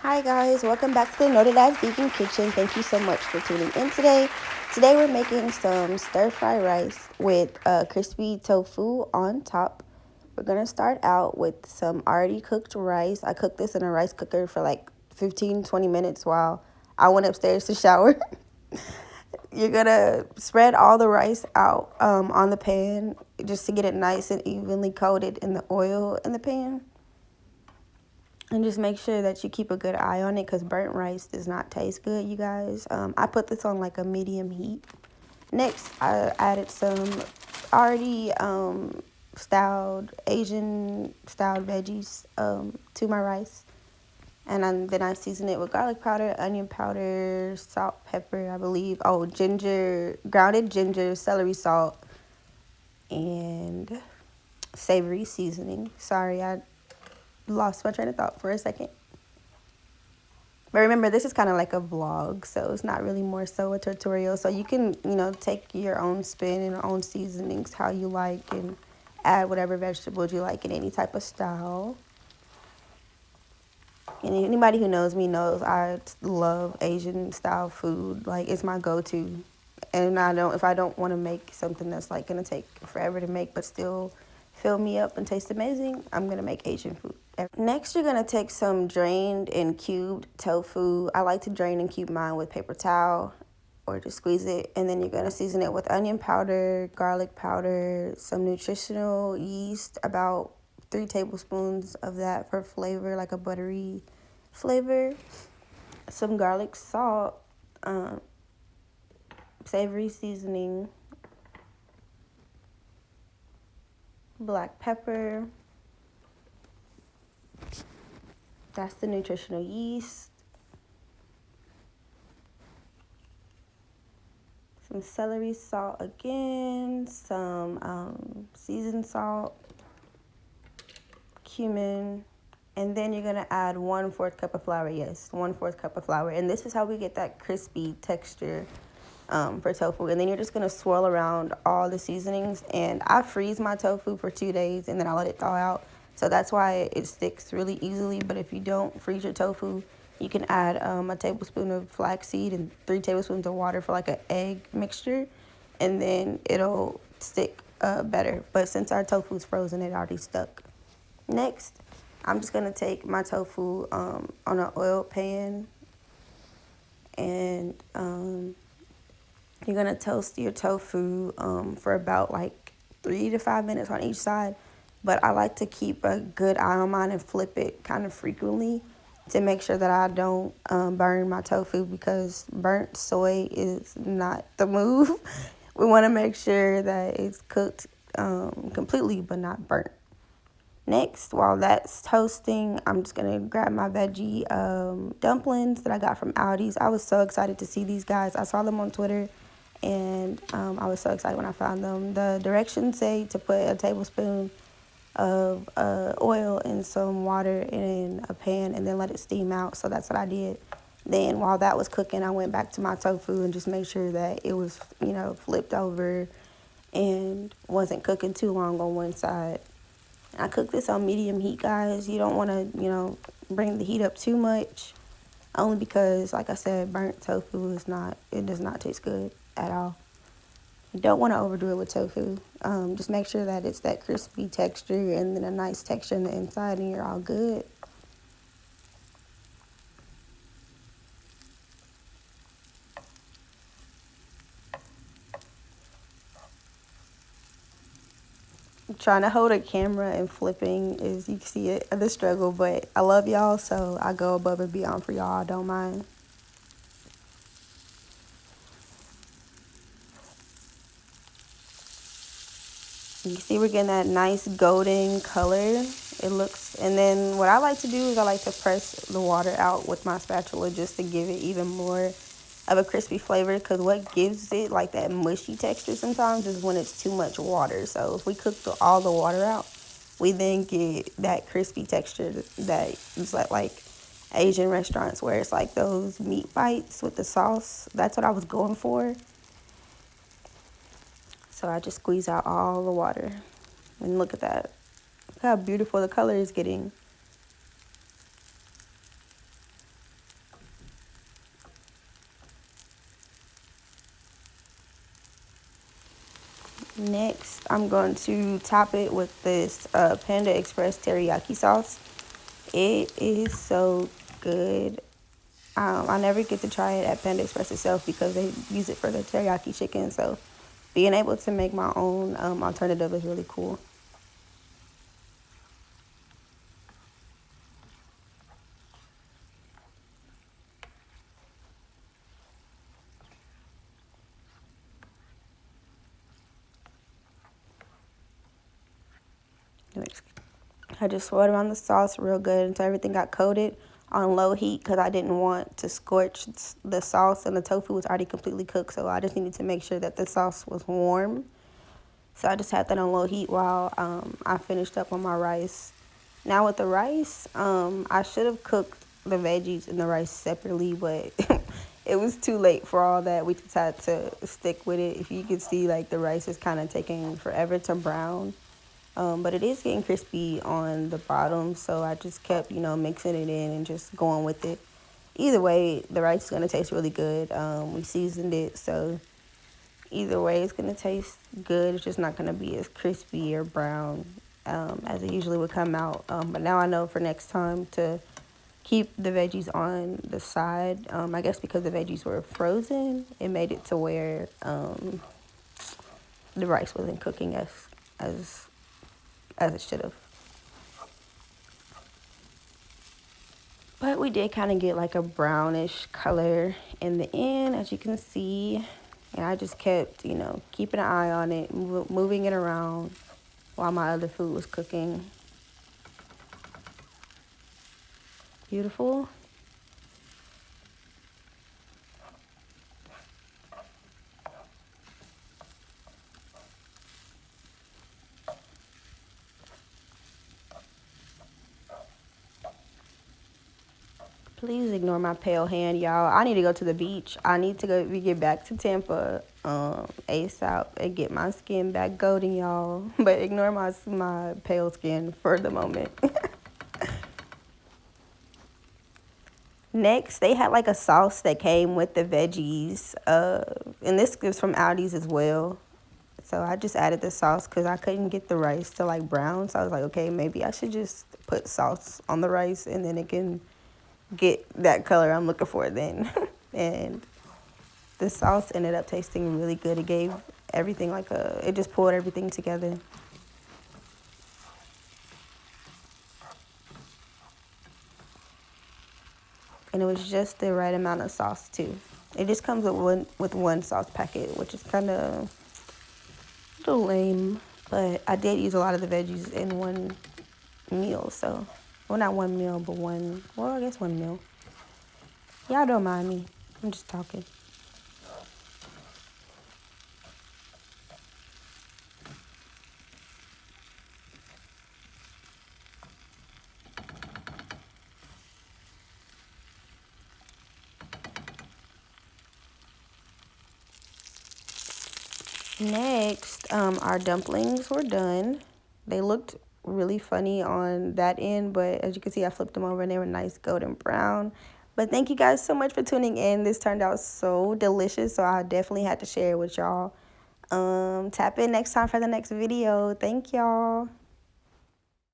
Hi guys, welcome back to the Noted As Vegan Kitchen. Thank you so much for tuning in today. Today we're making some stir-fry rice with crispy tofu on top. We're going to start out with some already cooked rice. I cooked this in a rice cooker for like 15-20 minutes while I went upstairs to shower. You're going to spread all the rice out on the pan just to get it nice and evenly coated in the oil in the pan. And just make sure that you keep a good eye on it because burnt rice does not taste good, you guys. I put this on like a medium heat. Next, I added some already Asian-styled veggies to my rice. And then I season it with garlic powder, onion powder, salt, pepper, I believe. Oh, ginger, grounded ginger, celery salt, and Savory Seasoning. Sorry, I lost my train of thought for a second. But remember, this is kind of like a vlog, so it's not really more so a tutorial. So you can, take your own spin and your own seasonings how you like and add whatever vegetables you like in any type of style. And anybody who knows me knows I love Asian style food. Like, it's my go-to. And if I don't want to make something that's like going to take forever to make but still fill me up and taste amazing, I'm going to make Asian food. Next, you're going to take some drained and cubed tofu. I like to drain and cube mine with paper towel or just squeeze it. And then you're going to season it with onion powder, garlic powder, some nutritional yeast, about 3 tablespoons of that for flavor, like a buttery flavor. Some garlic salt, savory seasoning, black pepper. That's the nutritional yeast. Some celery salt again, some seasoned salt, cumin, and then you're gonna add 1/4 cup of flour. Yes, 1/4 cup of flour. And this is how we get that crispy texture for tofu. And then you're just gonna swirl around all the seasonings. And I freeze my tofu for 2 days and then I let it thaw out. So that's why it sticks really easily. But if you don't freeze your tofu, you can add a tablespoon of flaxseed and 3 tablespoons of water for like an egg mixture. And then it'll stick better. But since our tofu is frozen, it already stuck. Next, I'm just going to take my tofu on an oil pan. And you're going to toast your tofu for about like 3 to 5 minutes on each side. But I like to keep a good eye on mine and flip it kind of frequently to make sure that I don't burn my tofu, because burnt soy is not the move. We want to make sure that it's cooked completely but not burnt. Next, while that's toasting, I'm just going to grab my veggie dumplings that I got from Aldi's. I was so excited to see these guys. I saw them on Twitter, and I was so excited when I found them. The directions say to put a tablespoon of oil and some water in a pan and then let it steam out. So that's what I did. Then while that was cooking, I went back to my tofu and just made sure that it was, flipped over and wasn't cooking too long on one side. I cook this on medium heat, guys. You don't want to, bring the heat up too much, only because, like I said, burnt tofu does not taste good at all. You don't want to overdo it with tofu. Just make sure that it's that crispy texture and then a nice texture on the inside, and you're all good. Trying to hold a camera and flipping is, you can see it, the struggle, but I love y'all, so I go above and beyond for y'all. I don't mind. You can see we're getting that nice golden color. It looks, and then what I like to do is I like to press the water out with my spatula just to give it even more of a crispy flavor, because what gives it like that mushy texture sometimes is when it's too much water. So if we cook all the water out, we then get that crispy texture that is like Asian restaurants where it's like those meat bites with the sauce. That's what I was going for. So I just squeeze out all the water. And look at that. Look how beautiful the color is getting. Next, I'm going to top it with this Panda Express teriyaki sauce. It is so good. I never get to try it at Panda Express itself because they use it for the teriyaki chicken. So being able to make my own alternative is really cool. I just swirled around the sauce real good until everything got coated on low heat because I didn't want to scorch the sauce, and the tofu was already completely cooked, so I just needed to make sure that the sauce was warm. So I just had that on low heat while I finished up on my rice. Now with the rice, I should have cooked the veggies and the rice separately, but it was too late for all that. We just had to stick with it. If you can see, like, the rice is kind of taking forever to brown. But it is getting crispy on the bottom, so I just kept, mixing it in and just going with it. Either way, the rice is going to taste really good. We seasoned it, so either way, it's going to taste good. It's just not going to be as crispy or brown as it usually would come out. But now I know for next time to keep the veggies on the side. I guess because the veggies were frozen, it made it to where the rice wasn't cooking as it should have. But we did kind of get like a brownish color in the end, as you can see. And I just kept, keeping an eye on it, moving it around while my other food was cooking. Beautiful. Please ignore my pale hand, y'all. I need to go to the beach. I need to get back to Tampa ASAP and get my skin back golden, y'all. But ignore my pale skin for the moment. Next, they had like a sauce that came with the veggies. And this is from Aldi's as well. So I just added the sauce because I couldn't get the rice to like brown. So I was like, okay, maybe I should just put sauce on the rice and then it can get that color I'm looking for then. And the sauce ended up tasting really good. It gave everything it just pulled everything together. And it was just the right amount of sauce too. It just comes with one sauce packet, which is kind of a little lame. But I did use a lot of the veggies in one meal, so. Well, not one meal, but I guess one meal. Y'all don't mind me. I'm just talking. Next, our dumplings were done. They looked really funny on that end, but as you can see, I flipped them over and they were nice golden brown. But thank you guys so much for tuning in. This turned out so delicious, so I definitely had to share it with y'all. Tap in next time for the next video. Thank y'all.